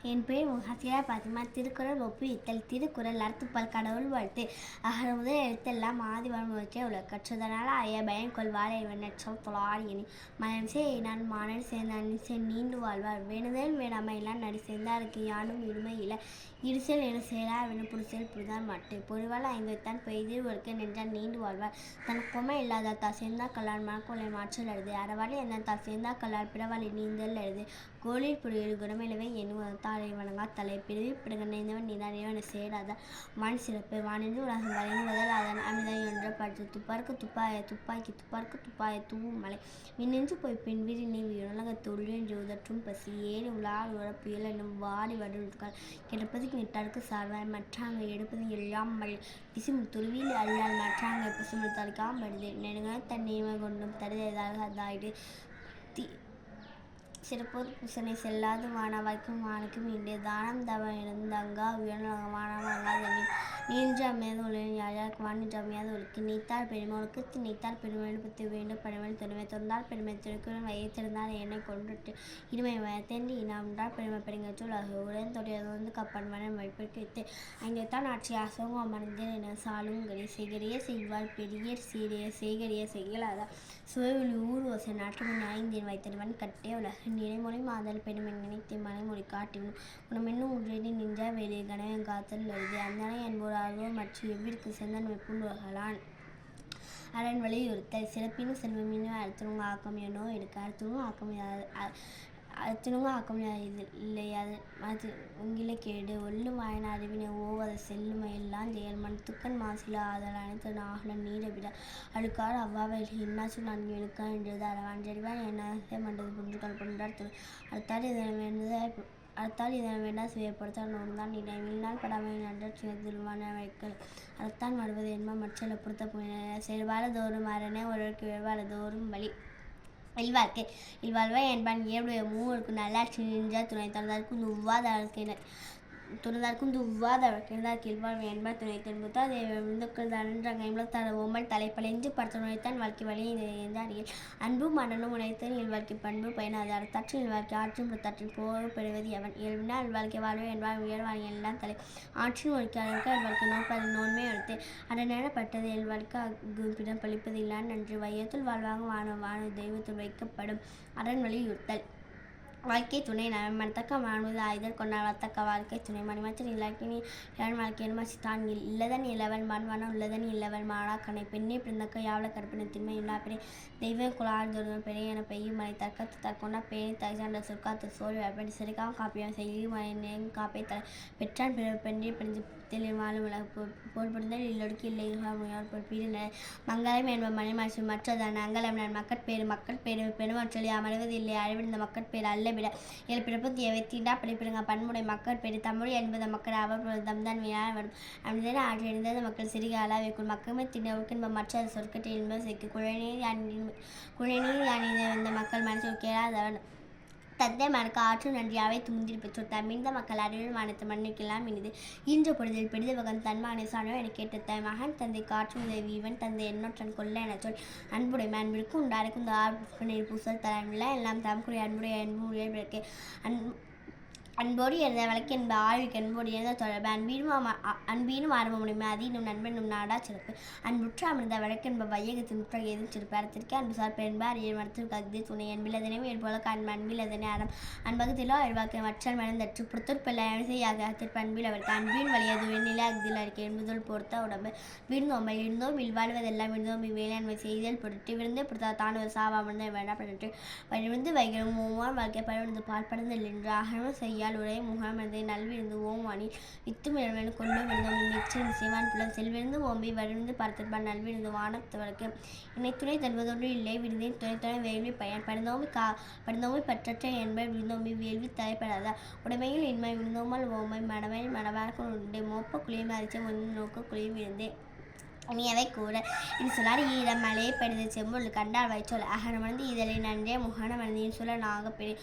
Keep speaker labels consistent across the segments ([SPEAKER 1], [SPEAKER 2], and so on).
[SPEAKER 1] என் பேர் முஹசிரா பாத்திமா. திருக்குறள் ஒப்புவித்தல். திருக்குறள் அறத்துப்பால் கடவுள் வாழ்த்து. அகர முதல் எழுத்தெல்லாம் ஆதிவரும் முதற்றே உலக கற்றுதனால் ஆய பயன்கொள் வாழைவன் நற்றல் தொழாரியணி மனம் செய்யினான் மானர் சேர்ந்தான் நீண்டு வாழ்வார் வேணுதல் வேணாமையெல்லாம் நடி சேர்ந்தாருக்கு யானும் இடுமை இல்லை இருசல் என சேரா அவனு புரிசல் புரிதான் மாட்டு பொறிவாள் ஐந்துத்தான் பெய்தில் ஒருக்க நின்றான் நீண்டு வாழ்வார் தனக்குமை இல்லாத தா சேர்ந்தா கல்லால் மனக்கொள்ளை மாற்றல் அழுது அறவாளி என்ன தா சேர்ந்தா கல்லால் பிறவாளி நீந்தல் அழுது கோளில் புரியில் குணமிழவை எண்ணுவதால் தாழை வணங்கா தலை பிரிவி பிடுங்க நேர்ந்தவன் நீதான் இறைவனை சேராத மண் சிறப்பு வானின்று உலகம் வழங்குவதால் அதன் அமிதம் என்ற பற்று துப்பாருக்கு துப்பாய துப்பாக்கி துப்பாருக்கு துப்பாய தூவும் மலை மின்னின்று போய் பின் வீரி நீவி உலக தொழில் உதற்றும் பசி ஏறி உலால் உறப்புயல் என்னும் வாடி வடுகள் கிடப்பதுக்கு நிட்டாருக்கு சார்வாய் மற்றாங்க எடுப்பது எல்லாம் மழை பிசும் துருவியில் அல்லால் மற்றாங்க பிசுமல் தடுக்காம படுது நெடுங்க தண்ணீமை கொண்டும் தருதாக அதாயிடு சிறப்போது பூசனை செல்லாது வானவாய்க்கும் வானுக்கும் இன்று தானம் தவம் இருந்தங்கா உயர்நலக வானவாங்காதனி நீன்று அமையாது உலகின் யாருக்கு வானின்று அமையாது ஒழுக்கு நீத்தார் பெருமை ஒழுக்கத்து நீத்தார் பெருமை எழுப்பத்து வேண்டும் பழமையில் துணைமை தொந்தால் பெருமை திருக்குறள் வையை திறந்தால் என்னை கொண்டுட்டு இனிமை வயத்தேண்டி இனாம்ன்றால் பெருமை பெருங்கச்சொல் உடன் தொடையது வந்து கப்பன் மனம் வைப்பிற்கு வைத்து அங்கேத்தான் ஆட்சி அசோகம் அமர்ந்தேன் என சாலுங்கடி செய்கரிய செய்வாள் பெரிய சீரிய செய்கரிய செய்யலாத சுவைவெளி ஊர் ஓசை நாட்டுமணி ஐந்தின் வைத்தறிவன் கட்டே உலக நிலைமொழி மாதல் பெருமை நினைத்து மலைமொழி காட்டினும் உனமென்னும் உடனே நின்ற வேலை கனவன் காத்தல் எழுதி அந்தனை என்போர் ஆர்வம் மற்றும் எவ்விற்கு செந்தன் வெப்புண்டுகளான் அரண் வலியுறுத்தல் சிறப்பினும் செல்வமினும் அறுத்துணுங்க ஆக்கம் எனோ எடுக்க அறுத்துணும் ஆக்கம் அறுத்துணுங்க ஆக்கம் இல்லை அது உங்கில கேடு ஒல்லும் வாயன அறிவினை ஓவத செல்லுமை எல்லாம் செயல் மண் துக்கன் மாசில ஆதல் அனைத்து நாகலன் நீரவிட அழுக்கார் அவ்வாவில் இன்னாச்சு நான்கு எழுக்கா என்றது அறவான் செடிவான் என்ன மண்டது புன்றுகள் கொண்டார் அடுத்தால் இதனை வேண்டாம் செய்யப்படுத்தால் நோன்தான் நினைவினால் படாமை நன்ற திருவான வைக்கல் அறத்தான் வருவது என்ப மற்ற பொறுத்த போயின செல்வாழ தோறும் அரணே ஒருவருக்கு வெவ்வாழ தோறும் வழி இல்வாழ்க்கை இல்வாழ்வை என்பான் ஏழுடைய மூவருக்கு நல்லாட்சி நின்ற துணை தனதற்கும் துவாத வழக்கினார் கீழ்வாழ்வு என்பார் துணை தென்புத்தா தேவந்துக்கள் தனன்றங்க இம்லத்தார ஓமல் தலைப்பளைந்து படுத்த நுழைத்தான் வாழ்க்கை வழியை நிறைந்த அறியல் அன்பும் மன்னனும் உழைத்தன் இல்வாழ்க்கை பண்பு பயனாது அறத்தாற்று இல்வாழ்க்கை ஆற்றும் புத்தாற்றில் போக பெறுவது அவன் இயல்பினா இல்வாழ்க்கை வாழ்வு என்பார் உயர்வாணி எல்லாம் தலை ஆற்றின் ஒழிக்காதற்கு இல்வாழ்க்கை நோப்பது நோன்மை எடுத்து அடநேரப்பட்டது இல்வாழ்க்கை பிடம் பழிப்பது இல்லான் நன்று வையத்துள் வாழ்வாங்க வான தெய்வத்தில் வைக்கப்படும் அரண் வலியுறுத்தல் வாழ்க்கை துணை மனத்தக்க வாழ்வது ஆயுதல் கொண்டால் வத்தக்க வாழ்க்கை துணை மணிமச்சன் இலக்கினி இளன் வாழ்க்கை மசித்தான் இல்லதன் இளவல் மண்வன உள்ளதன் இல்லவல் மாடாக்கணை பெண்ணை பிறந்தக்க யாவல கற்பினத்தின்மை இல்லா பெரிய தெய்வ குழால் தோறும் பெரிய என பெய்யும் மனை தற்கத்து தற்கொண்ட பேணி தகசாண்ட சொற்காத்து சோழி அப்படி சிறுக்காக காப்பியம் செய்யும் மனை காப்பை தலை பெற்றான் பெண்ணை பிரிஞ்சு வாழும் போர்படுதல் இல்லொடுக்கி இல்லை முயல் பொறுப்பீடு மங்களம் என்ப மணிமாசி மற்றதான் அங்கலம் நான் மக்கள் பேரு பெருமாற்றொலி அமர்வது இல்லை அழிவிருந்த மக்கட்பேர் அல்ல விட இயல் பிறப்பு தேவை தீண்டா படிப்பிடுங்க பன்முறை மக்கட்பேரு தமிழ் என்பது மக்கள் அவர் தம்தான் வினால வரும் அப்படிதான் ஆற்றியிருந்தது மக்கள் சிறிக அளவைக்குள் மக்களுமே தின்னவுக்கு என்ப மற்ற சொற்கட்டை என்பது சேர்க்கு குழநீர் யானி இந்த மக்கள் மனசில் கேளாதவன் தந்தை மனக்கு ஆற்று நன்றியாவை துந்தில் பெற்றோர் தமிழ்ந்த மக்கள் அறிவில் மானத்து மண்ணுக்கெல்லாம் இனிது இன்று பொழுதில் பெரிது வகன் தன்மானை சாணோ என கேட்ட மகன் தந்தை காற்று உதவி இவன் தந்தை என்னொற்றன் கொல்ல என சொல் அன்புடைமை அன்பிற்கும் உண்டாருக்கும் இந்த ஆர்ப்பு பூசல் தரமில்லை எல்லாம் தமக்குரிய அன்புடைய அன்பு உயர்விற்கு அன்போடு இருந்த வழக்கு என்ப ஆழ்விக்கு அன்போடு இருந்த தொடர்பு அன்பீனும் ஆரம்பமுடைமை அதீனும் நண்பனும் நாடா சிறப்பு அன்புற்று அமர்ந்த வழக்கு என்ப வையகத்தின் முற்றாக எதுவும் சிறப்பு அறத்திற்கு அன்பு சார் பெண்பு அறிய மரத்திற்கு அக்தி துணை அன்பிலதனை மேற்போல அன்பிலதனை அறம் அன்பகத்திலோ அழ்வாக்கு மற்றல் மனந்தற்று புறத்தூர் பிள்ளை அணிசையாக அத்திற்பு அன்பில் அவருக்கு அன்பின் வழியது உயர்நிலை அக்தில் அறிக்கை என்பதோல் பொறுத்த உடம்பு விருந்தோம்பல் இருந்தோம் இல்வாழ்வதெல்லாம் விருந்தோம் இவ்வேளாண்மை செய்தல் பொருட்டு விருந்து பொறுத்த தான் ஒரு சாவாமர்ந்த வேண்டாம் பட்டு வழிவிருந்து வைகளும் மூவான் வாழ்க்கை பழவிருந்து பார்ப்படந்தல் என்று ஆகணும் செய்ய உரை முகமது நல்விருந்து ஓம்வாணி வித்து மிழவன் கொண்டு விருந்தோம் நிச்சயம் சிவான் புலன் செல்விருந்து ஓம்பி வழிந்து பார்த்திருப்பான் நல்விருந்து வானத்தவருக்கு என்னை துணை தருவதொன்று இல்லை விருந்தின் துணை வேள்வி பயன் படுந்தோமை பற்றற்ற என்பர் விருந்தோம்பி வேள்வி தலைப்படாத உடைமையில் இன்மை விருந்தோமல் ஓமை மடவார்கள் உண்டு மோப்ப குளியும் அரிச்சம் ஒன்று நோக்க குளியும் விருந்தே இனியவை கூட இது சொல்லார் ஈரம் மலையை படுது செம்பொருள் கண்டால் வைச்சொல் அகனமர்ந்து இதழை நன்றே முகன மனதின் சொல்ல நாகப்பெரிய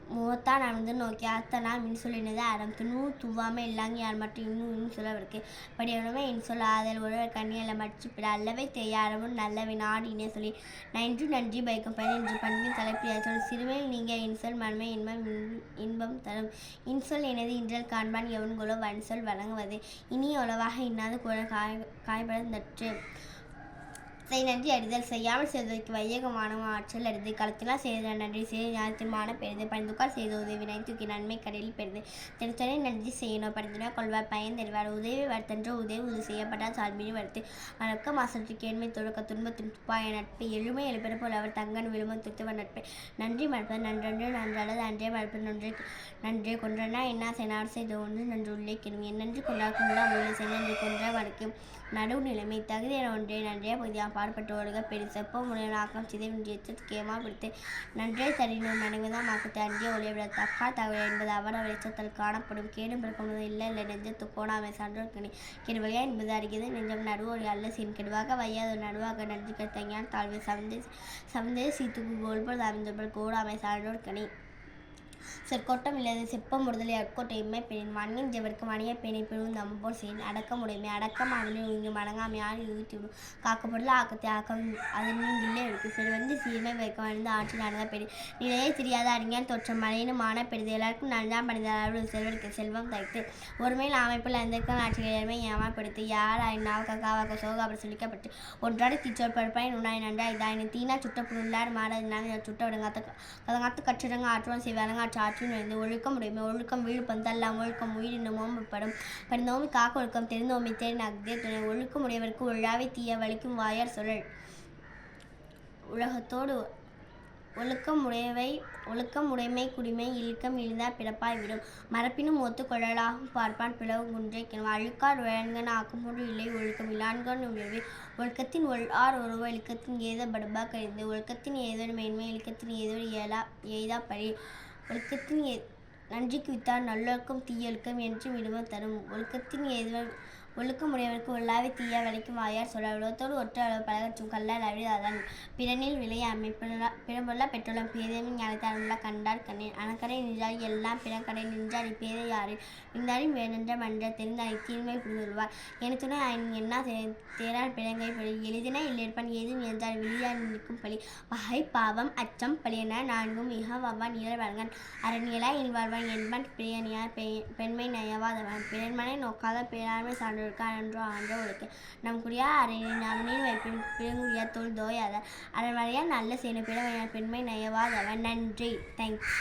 [SPEAKER 1] முகத்தான் அமர்ந்து நோக்கி அத்தனா மின் சொல்லினது அறம் துணு துவாமல் இல்லாங்க யார் மட்டும் இன்னும் சொல்லவிருக்கு படியவனமே சொல் ஆதல் ஒருவர் கண்ணியில் மடிச்சுப்பிட அல்லவை தேயாரமும் நல்லவை நாடு இனே சொல்லி நன்று நன்றி பயக்கும் பயன் என்று பண்பின் தலைப்பியா சொல் சிறுமையில் நீங்க இன்சொல் மனமே இன்பம் தரும் இன்சொல் எனது இன்றல் காண்பான் எவன்களோ வன்சொல் வழங்குவது இனிய உளவாக இன்னாது கூட காய்பட நற்று நன்றி அறிதல் செய்யாமல் செய்ததற்கு வையகமான ஆற்றல் அறிந்து களத்தினால் செய்த நன்றி செய்த ஞானத்திற்மான பெரிது பணிந்துக்கால் செய்த உதவி வினை தூக்கி நன்மை கடலில் பெரிது திருத்தனை நன்றி செய்யணும் பரிந்துரை கொள்வார் பயன் தெரிவார் உதவி வருத்தன்ற உதவி செய்யப்பட்டால் சால்மினி வருத்து வழக்க மாசற்று கேண்மை தொழுக்க துன்பத்தின் துப்பாய நட்பு எழுமை எழுப்பிற போல் அவர் தங்கன் விழும துத்துவ நட்பு நன்றி மறுப்பது நன்றன்று நன்றாளது அன்றே மறுப்பது நன்றே கொன்றனா என்ன செய்னார் செய்த ஒன்று நன்று உள்ளே கிடும் என்னன்று கொண்டாக்கும் உள்ளே சென்று கொன்ற வரைக்கும் நடுவு நிலைமை தகுதியான ஒன்றே நன்றே பகுதியாக பாடுபட்டு ஒழுக பெரிய செப்ப முனைவனாக்கம் சிதைவின்றியத்து கேமா பிடித்து நன்றே தரினும் மனைவிதான் மாக்கத்தை அன்றே ஒளிவிட தக்கா தகவல் என்பது அவர் வெளிச்சத்தில் காணப்படும் கேடும் பிறக்கும் இல்லை நெஞ்சத்து கோணாமை சான்றோர்கனி கெடுவழியா என்பது அறிகிறது நெஞ்சம் நடுவோடி அல்ல சீன் கெடுவாக வையாத நடுவாக நன்றி கத்தங்கியான் தாழ்வை சவந்தே சீத்துக்கு கோல்போல் அமைந்தபோல் கோடாமை சான்றோர்கனி சொற்கோட்டம் இல்லாத செப்பம் முறுதலை அட்கோட்டை இம்மை பெண்ணின் மண்ணின் ஜெவருக்கு மணிய பெண்ணை பெரும் தம்போல் செய்யும் அடக்கம் உடைமை அடக்கம் அவனில் இங்கு மடங்காமையால் யூத்திவிடும் காக்கப்பொருள் ஆக்கத்தை ஆக்கம் அதன் இல்லை இருக்கு செல்வந்து சீர்மை வைக்க வாழ்ந்து ஆட்சி நடந்த பெரிய நிலையை தெரியாத அறிஞர் தோற்றம் மழையினும் மான பெரிது எல்லாருக்கும் நன்றாம் பணிந்தால் செல்வருக்கு செல்வம் தைத்து ஒருமையில் அமைப்பில் அந்த ஆட்சிகள் ஏழ்மை ஏமாப்படுத்தி யார் நாவுக்க காவாக்க சோக அப்படி சொல்லிக்கப்பட்டு ஒன்றாடி தீச்சோர் பருப்பாய் உண்ணாய் நன்றா இதாயின் தீனா சுட்டப்புள்ளார் மாறாதினாங்க சுட்ட விடங்காத்து கற்றிடங்க ஆற்றுவான் செய்வாங்க ஆற்றின் வந்து ஒழுக்கம் உடைமை ஒழுக்கம் வீழ்ப்பம் தல்லாம் ஒழுக்கம் உயிரினமும் படும் படிந்தோமி காக்க ஒழுக்கம் தெரிந்தோமி தேரின் அக்தே துணை ஒழுக்கம் உடையவருக்கு உள்ளாவை தீய வலிக்கும் வாயார் சொல்லல் உலகத்தோடு ஒழுக்கம் உடைமை குடிமை இழுக்கம் இழிந்தார் பிறப்பாய் விடும் மரப்பினும் ஒத்து கொள்ளலாகும் பார்ப்பான் பிளவு குன்றைக்கணும் அழுக்கார் உழன்கன் ஆக்கும்போது இல்லை ஒழுக்கம் இல்லான்கன் உயர்வு ஒழுக்கத்தின் ஒள்ளார் ஒருவ இழுக்கத்தின் ஏத படுபா கழிந்து ஒழுக்கத்தின் ஏதொரு மேன்மை இழுக்கத்தின் ஏதொரு எய்தா பழி ஒழுக்கத்தின் நன்றிக்கு வித்தார் நல்லொழுக்கம் தீயொழுக்கம் என்று விடும தரும் ஒழுக்கம் உடையவருக்கு உள்ளாவை தீயா விளைக்கும் வாயார் சொல்ல உலகத்தோடு ஒற்ற அளவு பழகற்றும் கல்லால் அழிதாதான் பிறனில் விளையாமை பிறம்பொருளா பெற்றுள்ளம் பேதையும் ஞானத்தாருள்ள கண்டார் கண்ணேன் அணக்கடை நின்றால் எல்லாம் பிறக்கடை நின்றார் இப்பேதை யாரில் நின்றாலும் வேணென்ற மன்ற தெரிந்தாய் தீர்மை புரிந்துள்வார் என துணை என்ன தேரார் பிறங்கை பழி எளிதின இல்லேற்பான் ஏதும் என்றால் வெளியார் நிற்கும் பழி வகை பாவம் அச்சம் பழியன நான்கும் மிக வவ்வான் இயல் வழங்கன் அரணியலா இல்வாழ்வான் என்பன் பிரியனியார் பெண்மை நயவாதவன் பிறன்மனை நோக்காத பேராண்மை சான்று அன்றோ ஆன்றோ ஒழுக்கு நம் குடியா அரையின் அவனில் வைப்பின் பிறங்குடியா தோல் தோயாத அரண்மனையால் நல்ல சேன பிற பெண்மை நயவாதவன் நன்றி தேங்க்ஸ்